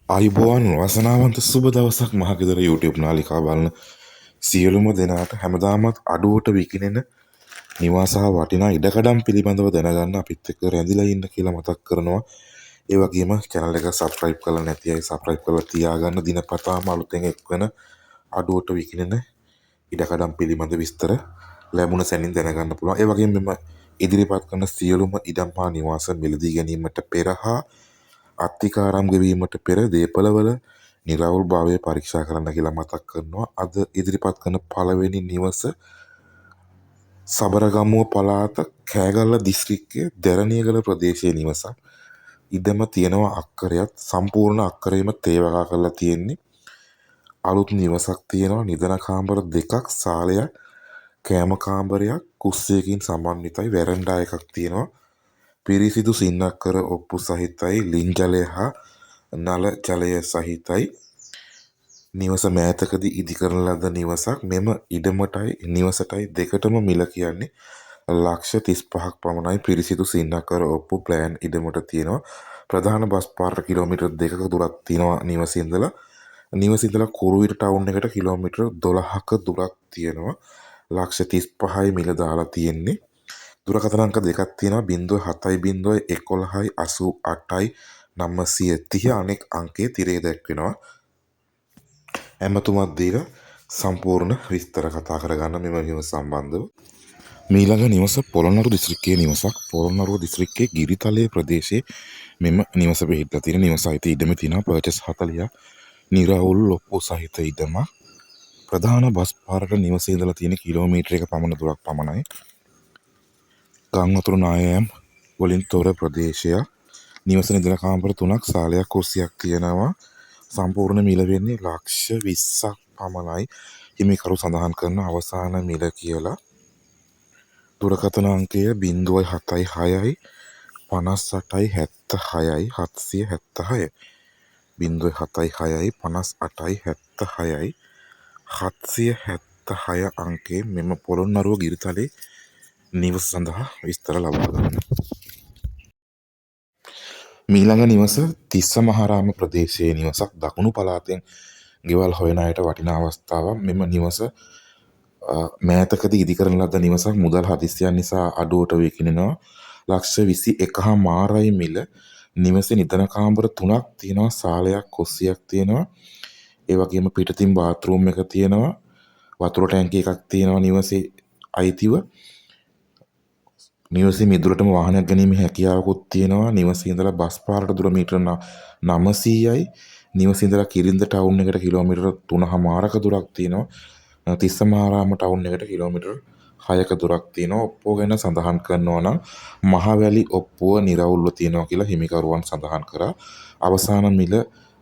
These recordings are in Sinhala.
අයිබෝවන් වසනාවන්ත සුබ දවසක් මහගෙදර YouTube නාලිකා බලන සියලුම දෙනාට හැමදාමත් අඩුවට විකිනෙන නිවාස හා වටිනා ඉඩකඩම් පිළිබඳව දැනගන්න අපිත් එක්ක රැඳිලා ඉන්න කියලා මතක් කරනවා. ඒ වගේම channel එක subscribe කරලා නැති අය subscribe කරලා තියාගන්න. දිනපතාම අලුතෙන් එක්වන අඩුවට විකිනෙන ඉඩකඩම් පිළිබඳ විස්තර ලැබුණ සැනින් දැනගන්න පුළුවන්. ඒ වගේම මෙම ඉදිරිපත් කරන සියලුම ඉඩම් හා නිවාස මිලදී ගැනීමට පෙර හා අත්තිකාරම් ගෙවීමට පෙර දේපළවල නිරවුල් භාවය පරීක්ෂා කරන්න කියලා මතක් කරනවා. අද ඉදිරිපත් කරන පළවෙනි නිවස සබරගමුව පළාත කෑගල්ල දිස්ත්‍රික්කයේ දැරණියගල ප්‍රදේශයේ නිවසක්. ඉඩම තියෙනවා අක්කරයත් සම්පූර්ණ අක්කරයම තේවගා කරලා තියෙන්නේ. අලුත් නිවසක් තියෙනවා. නිදන කාමර දෙකක්, සාලයක්, කෑම කාමරයක්, කුස්සියකින් සමන්විතයි. වැරන්ඩා එකක් තියෙනවා. පිරිසිදු සින්නක්කර ඔප්පු සහිතයි. ලින් ජලය හා නල ජලය සහිතයි. නිවස මෑතකදී ඉදිකරන ලද නිවසක්. මෙම ඉඩමටයි නිවසටයි දෙකටම මිල කියන්නේ ලක්ෂ 35ක් පමණයි. පිරිසිදු සින්නක්කර ඔප්පු ප්ලෑන් ඉඩමට තියෙනවා. ප්‍රධාන බස් පාරට කිලෝමීටර් 2ක දුරක් තියෙනවා නිවසේ ඉඳලා. නිවසේ ඉඳලා කුරුවිට ටවුන් එකට කිලෝමීටර් 12ක දුරක් තියෙනවා. ලක්ෂ 35යි මිල දාලා තියෙන්නේ. දුරකථන අංක දෙකක් තියෙනවා. 07 11 88යි 930. අනෙක් අංකයේ තිරේ දැක්වෙනවා. ඇමතුමක් දීලා සම්පූර්ණ විස්තර කතා කරගන්න මෙම නිවස සම්බන්ධව. මීළඟ නිවස පොළොන්නරු දිස්ත්‍රික්කයේ නිවසක්. පොළොන්නරුව දිස්ත්‍රික්කයේ ගිරිතලයේ ප්‍රදේශයේ මෙම නිවස පිහිටලා තියෙන නිවස අයිති ඉඩම තියෙනවා පර්චස් 40ක්. නිරවුල් ලොප්පු සහිත ඉඩමක්. ප්‍රධාන බස් පාරට නිවසේ ඉඳලා තියෙන කිලෝමීටරයක පමණ දුරක් පමණයි. ගම් වතුර නායම් වලින් තොර ප්‍රදේශයක්. නිවස නිදන කාමර 3ක්, සාලයක්, කුස්සියක් තියෙනවා. සම්පූර්ණ මිල වෙන්නේ ලක්ෂ 20ක් පමණයි. හිමිකරු සඳහන් කරන අවසාන මිල කියලා. දුරකථන අංකය 076යි 58යි 76යි 776. 076යි 58යි 76යි 776 අංකයේ මෙම පොළොන්නරුව ගිරිතලේ නිවස සඳහා විස්තර ලබා ගන්න. මීළඟ නිවස තිස්ස මහාරාම ප්‍රදේශයේ නිවසක්. දකුණු පළාතෙන් ගෙවල් හොයන අයට වටිනා අවස්ථාවක්. මෙම නිවස මෑතකදී ඉදිකරන ලද නිවසක්. මුදල් හදිස්සියන් නිසා අඩුවට විකිණෙනවා. ලක්ෂ 21.5යි මිල. නිවසේ නිදන කාමර 3ක් තියෙනවා. සාලයක්, කුස්සියක් තියෙනවා. ඒ වගේම පිටතින් බාත්රූම් එක තියෙනවා. වතුර ටැංකිය එකක් තියෙනවා නිවසේ අයිතිව. නිවසේ මිදුලටම වාහනයක් ගැනීමේ හැකියාවකුත් තියෙනවා. නිවසේ ඉඳලා බස් පාරට දුර මීටර 900යි. නිවසේ ඉඳලා කිරින්ද ටවුන් එකට කිලෝමීටර 3.5ක දුරක් තියෙනවා. තිස්ස මහාරාම ටවුන් එකට කිලෝමීටර 6ක දුරක් තියෙනවා. ඔප්පුව ගැන සඳහන් කරනවා නම් මහවැලි ඔප්පුව නිරවුල්ව තියෙනවා කියලා හිමිකරුවන් සඳහන් කරා. අවසාන මිල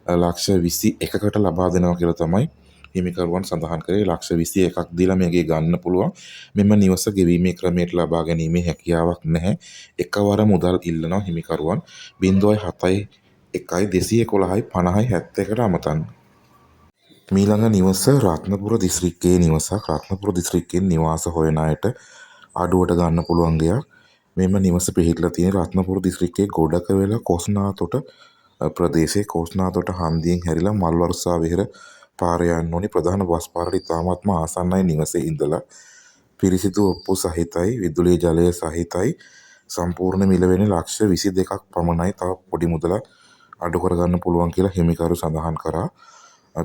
ලක්ෂ 21කට ලබා දෙනවා කියලා තමයි හිමිකරුවන් සඳහන් කරේ. ලක්ෂ 21ක් දීලා මේකේ ගන්න පුළුවන්. මෙම නිවස ගෙවීමේ ක්‍රමයට ලබා ගැනීමේ හැකියාවක් නැහැ. එකවර මුදල් ඉල්ලනවා හිමිකරුවන්. 071යි 211යි 50යි 71ට අමතන්න. මීළඟ නිවස රත්නපුර දිස්ත්‍රික්කයේ නිවසක්. රත්නපුර දිස්ත්‍රික්කයේ නිවාස හොයන අයට අඩුවට ගන්න පුළුවන් දෙයක්. මෙම නිවස පිහිටලා තියෙන රත්නපුර දිස්ත්‍රික්කයේ ගොඩකවැල කොස්නාතොට ප්‍රදේශයේ. කොස්නාතොට හන්දියෙන් හැරිලා මල්වර්ෂා විහෙර පාර යන්න ඕනි. ප්‍රධාන බස් පාරට ඉතාමත්ම ආසන්නයි නිවසේ ඉඳලා. පිරිසිදු ඔප්පු සහිතයි. විදුලි ජලය සහිතයි. සම්පූර්ණ මිල වෙන්නේ ලක්ෂ 22ක් පමණයි. තව පොඩි මුදලක් අඩු කරගන්න පුළුවන් කියලා හිමිකරු සඳහන් කරා.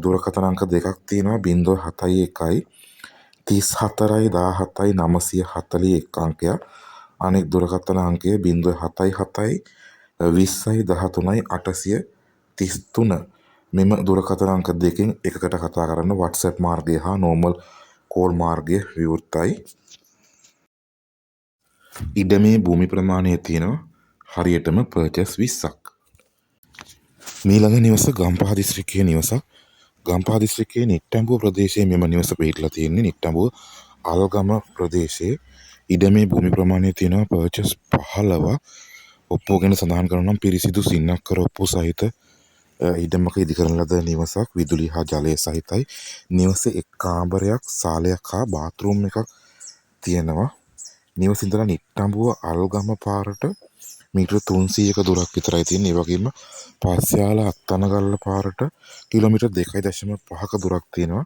දුරකථන අංක දෙකක් තියෙනවා. 071යි 34යි 17යි 941 අංකයක්. අනෙක් දුරකථන අංකය 077යි 20යි 13යි 833. මෙම දුරකථන අංක දෙකෙන් එකකට කතා කරන්න WhatsApp මාර්ගය හා normal කෝල් මාර්ගය විවෘතයි. ඉඩමේ භූමි ප්‍රමාණය තියෙනවා හරියටම පර්චස් 20ක්. මීළඟ නිවස ගම්පහ දිස්ත්‍රික්කයේ නිවසක්. ගම්පහ දිස්ත්‍රික්කයේ නිට්ටඹුව ප්‍රදේශයේ මෙම නිවස පිහිටලා තියෙන්නේ. නිට්ටඹුව අල්ගම ප්‍රදේශයේ ඉඩමේ භූමි ප්‍රමාණය තියෙනවා පර්චස් 15ක්. ඔප්පුව ගැන සඳහන් කරනවා නම් පිරිසිදු සින්නක්කර ඔප්පු සහිත ඉඩමක ඉදිකරන ලද නිවසක්. විදුලි හා ජලය සහිතයි. නිවසේ එක් කාමරයක්, සාලයක් හා බාත්රූම් එකක් තියෙනවා. නිවස ඉඳලා නිට්ටඹුව අල්ගම පාරට මීටර 300ක දුරක් විතරයි තියෙන්නේ. ඒ වගේම පස්යාල අත්තනගල්ල පාරට කිලෝමීටර් 2.5ක දුරක් තියෙනවා.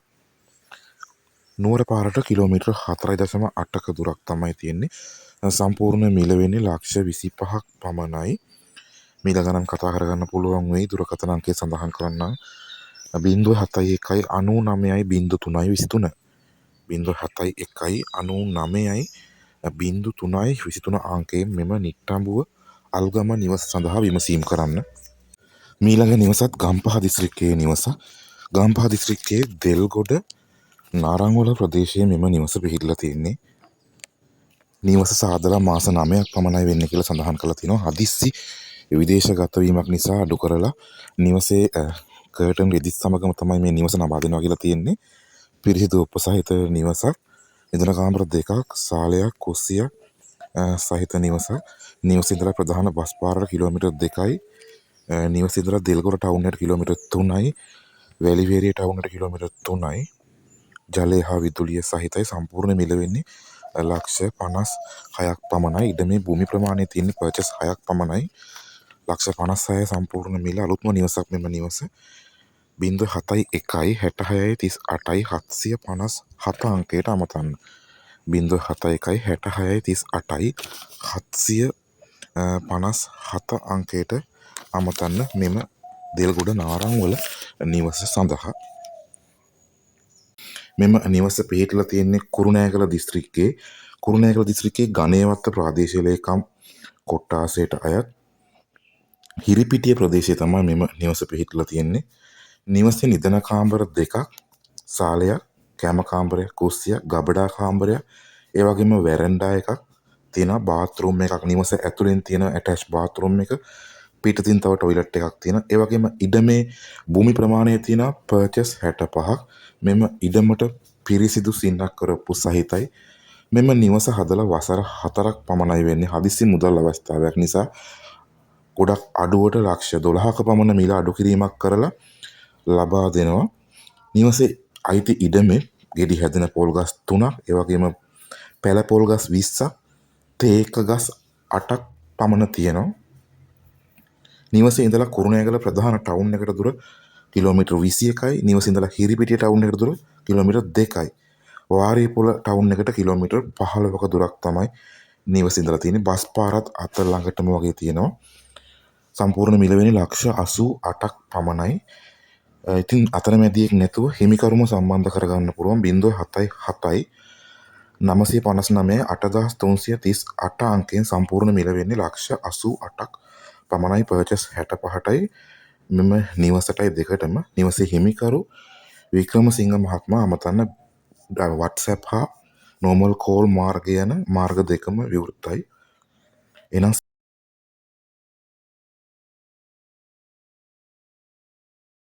නුවර පාරට කිලෝමීටර් 4.8ක දුරක් තමයි තියෙන්නේ. සම්පූර්ණ මිල වෙන්නේ ලක්ෂ 25ක් පමණයි. මිල ගණන් කතා කරගන්න පුළුවන් වෙයි. දුරකථන අංකය සඳහන් කරන්නම්. 071 99 03 071 99 03 අංකයෙන් මෙම නිට්ටඹුව අල්ගම නිවස සඳහා විමසීම් කරන්න. මීළඟ නිවසත් ගම්පහ දිස්ත්‍රික්කයේ නිවස. ගම්පහ දිස්ත්‍රික්කයේ දෙල්ගොඩ නාරංවල ප්‍රදේශයේ මෙම නිවස පිහිටලා තියෙන්නේ. නිවස සාදලා මාස 9ක් පමණයි වෙන්නේ කියලා සඳහන් කරලා තිනවා. හදිස්සි විදේශගත වීමක් නිසා අඩු කරලා නිවසේ කර්ටන් රෙදිස් සමගම තමයි මේ නිවස නබා දෙනවා කියලා තියෙන්නේ. පිරිසිදු උපසහිත නිවසක්. ඉදන කාමර 2ක්, සාලයක්, කුස්සියක් සහිත නිවසක්. නිවස ඉඳලා ප්‍රධාන බස් පාරට කිලෝමීටර් 2යි. නිවස ඉඳලා දෙල්ගොඩ ටවුන් එකට කිලෝමීටර් 3යි. වැලිවේරිය ටවුන් එකට කිලෝමීටර් 3යි. ජලය හා විදුලිය සහිතයි. සම්පූර්ණ මිල වෙන්නේ ලක්ෂ 56ක් පමණයි. ඉඩමේ භූමි ප්‍රමාණය තියෙන්නේ පර්චස් 6ක් පමණයි. ලක්ෂ 56 සම්පූර්ණ මිල. අලුත්ම නිවසක් මෙම නිවස. 071 66 38 757 අංකයට අමතන්න. 071 66 38 757 අංකයට අමතන්න මෙම දෙල්ගොඩ නාරංවල නිවස සඳහා. මෙම නිවස පිහිටලා තියෙන්නේ කුරුණෑගල දිස්ත්‍රික්කයේ. කුරුණෑගල දිස්ත්‍රික්කයේ ගණේවත්ත ප්‍රාදේශීය ලේකම් කොට්ටාසයට අයත් හිරිපිටිය ප්‍රදේශයේ තමයි මෙම නිවස පිහිටලා තියෙන්නේ. නිවසේ නිදන කාමර 2ක්, සාලයක්, කැම කාමරයක්, කුස්සියක්, ගබඩා කාමරයක්, ඒ වගේම වැරන්ඩා එකක් තියෙනවා. බාත්රූම් එකක් නිවස ඇතුලෙන් තියෙන ඇටච් බාත්රූම් එක. පිටතින් තව ටොයිලට් එකක් තියෙනවා. ඒ වගේම ඉඩමේ භූමි ප්‍රමාණය තියෙනවා පර්චස් 65ක්. මෙම ඉඩමට පිරිසිදු සින්නක් කරපු සහිතයි. මෙම නිවස හදලා වසර 4ක් පමණයි වෙන්නේ. හදිසි මුදල් අවස්ථාවක් නිසා ගොඩක් අඩුවට ලක්ෂ 12ක පමණ මිල අඩු කිරීමක් කරලා ලබා දෙනවා. නිවසේ අයිති ඉඩමේ ගෙඩි හැදෙන පොල් ගස් 3ක්, ඒ වගේම පැල පොල් ගස් 20ක්, තේක ගස් 8ක් පමණ තියෙනවා. නිවසේ ඉඳලා කුරුණෑගල ප්‍රධාන ටවුන් එකට දුර කිලෝමීටර් 21යි. නිවසේ ඉඳලා හිරිපිටිය ටවුන් එකට දුර කිලෝමීටර් 2යි. වාරිපොල ටවුන් එකට කිලෝමීටර් 15ක දුරක් තමයි නිවසේ ඉඳලා තියෙන්නේ. බස් පාරත් අත ළඟටම වගේ තියෙනවා. සම්පූර්ණ මිල වෙන්නේ ලක්ෂ 88ක් පමණයි. ඉතින් අතරමැදියෙක් නැතුව හිමිකරුම සම්බන්ධ කරගන්න පුළුවන්. 077යි 959 8338 අංකයෙන් සම්පූර්ණ මිල වෙන්නේ ලක්ෂ 88ක් පමණයි. පර්චස් 65ටයි මෙම නිවසටයි දෙකටම. නිවසේ හිමිකරු වික්‍රමසිංහ මහත්මයා අමතන්න. WhatsApp හා normal call මාර්ග යන මාර්ග දෙකම විවෘතයි. එනම්